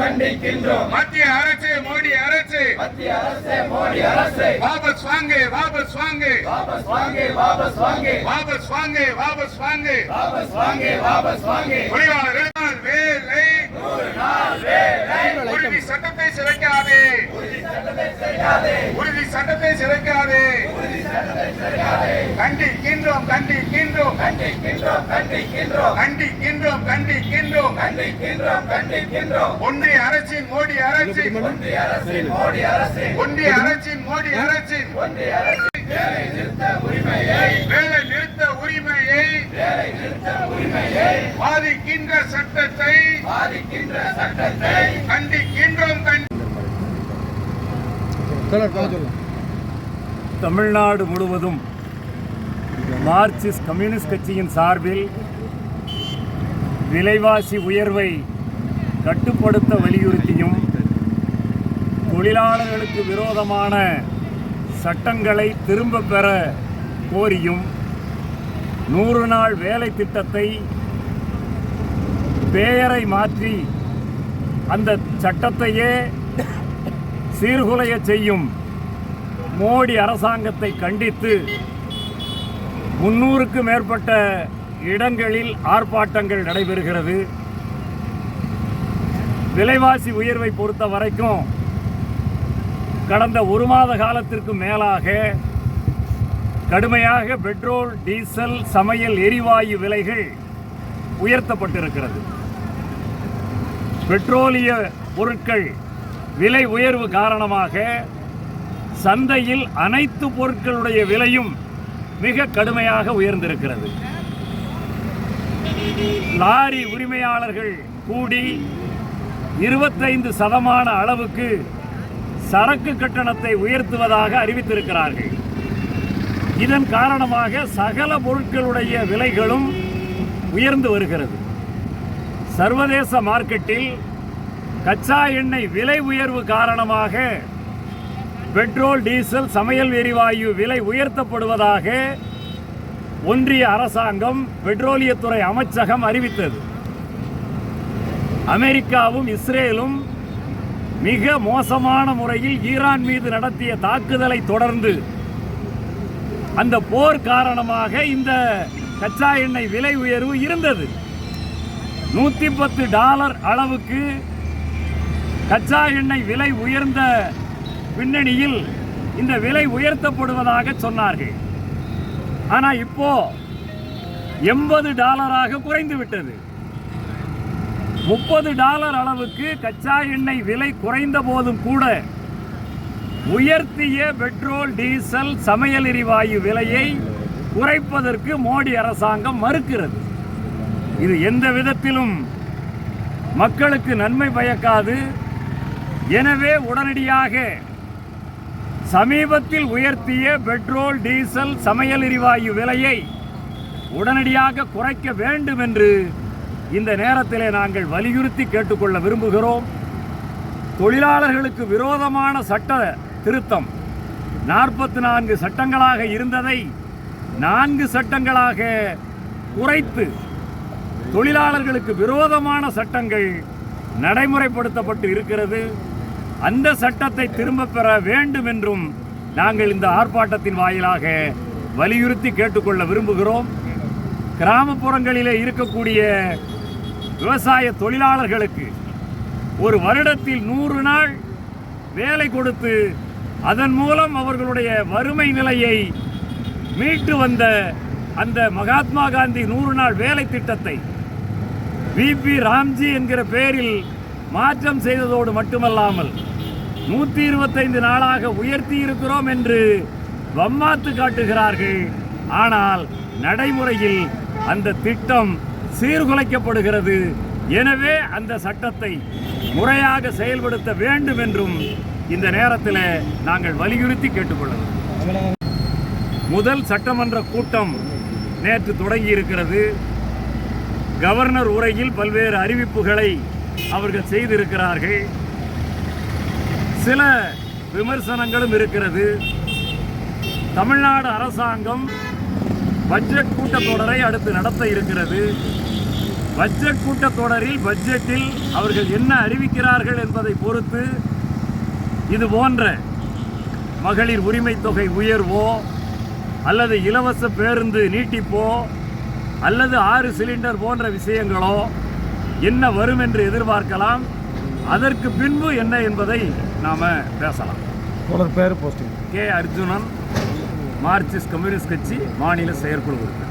கண்டிக்கின்றோம். மத்திய அரசு மோடி அரசு வாபஸ் வாங்கு வாபஸ் வாங்கு தொழிலாளர்கள் வேலை உறுதி சட்டத்தை சிதைக்காதே கண்டிக்கின்றோம் ஒன்றிய அரசின் மோடி அரசின் வேலை நிறுத்த உரிமையை பாதிக்கின்ற சட்டத்தை கண்டிக்கின்றோம். தமிழ்நாடு முழுவதும் மார்க்சிஸ்ட் கம்யூனிஸ்ட் கட்சியின் சார்பில் விலைவாசி உயர்வை கட்டுப்படுத்த வலியுறுத்தியும் தொழிலாளர்களுக்கு விரோதமான சட்டங்களை திரும்ப பெற கோரியும் 100 நாள் வேலை திட்டத்தை பெயரை மாற்றி அந்த சட்டத்தையே சீர்குலைய செய்யும் மோடி அரசாங்கத்தை கண்டித்து 300க்கும் மேற்பட்ட இடங்களில் ஆர்ப்பாட்டங்கள் நடைபெறுகிறது. விலைவாசி உயர்வை பொறுத்த வரைக்கும் கடந்த 1 மாத காலத்திற்கு மேலாக கடுமையாக பெட்ரோல், டீசல், சமையல் எரிவாயு விலைகள் உயர்த்தப்பட்டிருக்கிறது. பெட்ரோலிய பொருட்கள் விலை உயர்வு காரணமாக சந்தையில் அனைத்து பொருட்களுடைய விலையும் மிக கடுமையாக உயர்ந்திருக்கிறது. லாரி உரிமையாளர்கள் கூடி 25% அளவுக்கு சரக்கு கட்டணத்தை உயர்த்துவதாக அறிவித்திருக்கிறார்கள். இதன் காரணமாக சகல பொருட்களுடைய விலைகளும் உயர்ந்து வருகிறது. சர்வதேச மார்க்கெட்டில் கச்சா எண்ணெய் விலை உயர்வு காரணமாக பெட்ரோல், டீசல், சமையல் எரிவாயு விலை உயர்த்தப்படுவதாக ஒன்றிய அரசாங்கம் பெட்ரோலியத்துறை அமைச்சகம் அறிவித்தது. அமெரிக்காவும் இஸ்ரேலும் மிக மோசமான முறையில் ஈரான் மீது நடத்திய தாக்குதலை தொடர்ந்து அந்த போர் காரணமாக இந்த கச்சா எண்ணெய் விலை உயர்வு இருந்தது. $110 அளவுக்கு கச்சா எண்ணெய் விலை உயர்ந்த பின்னணியில் இந்த விலை உயர்த்தப்படுவதாக சொன்னார்கள். ஆனால் இப்போ $80 குறைந்து விட்டது. $30 அளவுக்கு கச்சா எண்ணெய் விலை குறைந்த போதும் கூட உயர்த்திய பெட்ரோல், டீசல், சமையல் எரிவாயு விலையை குறைப்பதற்கு மோடி அரசாங்கம் மறுக்கிறது. இது எந்த விதத்திலும் மக்களுக்கு நன்மை பயக்காது. எனவே உடனடியாக சமீபத்தில் உயர்த்திய பெட்ரோல், டீசல், சமையல் எரிவாயு விலையை உடனடியாக குறைக்க வேண்டும் என்று இந்த நேரத்திலே நாங்கள் வலியுறுத்தி கேட்டுக்கொள்ள விரும்புகிறோம். தொழிலாளர்களுக்கு விரோதமான சட்ட திருத்தம் 44 சட்டங்களாக இருந்ததை 4 சட்டங்களாக குறைத்து தொழிலாளர்களுக்கு விரோதமான சட்டங்கள் நடைமுறைப்படுத்தப்பட்டு இருக்கிறது. அந்த சட்டத்தை திரும்ப பெற வேண்டும் என்றும் நாங்கள் இந்த ஆர்ப்பாட்டத்தின் வாயிலாக வலியுறுத்தி கேட்டுக்கொள்ள விரும்புகிறோம். கிராமப்புறங்களிலே இருக்கக்கூடிய விவசாய தொழிலாளர்களுக்கு ஒரு வருடத்தில் 100 நாள் வேலை கொடுத்து அதன் மூலம் அவர்களுடைய வறுமை நிலையை மீட்டு வந்த அந்த மகாத்மா காந்தி 100 நாள் வேலை திட்டத்தை விபி ராம்ஜி என்கிற பெயரில் மாற்றம் செய்ததோடு மட்டுமல்லாமல் 125 நாளாக உயர்த்தி இருக்கிறோம் என்று வம்மாத்து காட்டுகிறார்கள். ஆனால் நடைமுறையில் அந்த திட்டம் சீர்குலைக்கப்படுகிறது. எனவே அந்த சட்டத்தை முறையாக செயல்படுத்த வேண்டும் என்றும் இந்த நேரத்தில் நாங்கள் வலியுறுத்தி கேட்டுக்கொள்கிறோம். முதல் சட்டமன்ற கூட்டம் நேற்று தொடங்கி இருக்கிறது. கவர்னர் உரையில் பல்வேறு அறிவிப்புகளை அவர்கள் செய்திருக்கிறார்கள். சில விமர்சனங்களும் இருக்கிறது. தமிழ்நாடு அரசாங்கம் பட்ஜெட் கூட்டத்தொடரை அடுத்து நடத்த இருக்கிறது. பட்ஜெட் கூட்டத்தொடரில் பட்ஜெட்டில் அவர்கள் என்ன அறிவிக்கிறார்கள் என்பதை பொறுத்து இது போன்ற மகளிர் உரிமை தொகை உயர்வோ அல்லது இலவச பேருந்து நீட்டிப்போ அல்லது 6 சிலிண்டர் போன்ற விஷயங்களோ என்ன வரும் என்று எதிர்பார்க்கலாம். அதற்கு பின்பு என்ன என்பதை நாம் பேசலாம். பேர் posting K Arjunan, Marxist communist கட்சி மாநில செயற்குழு உறுப்பினர்.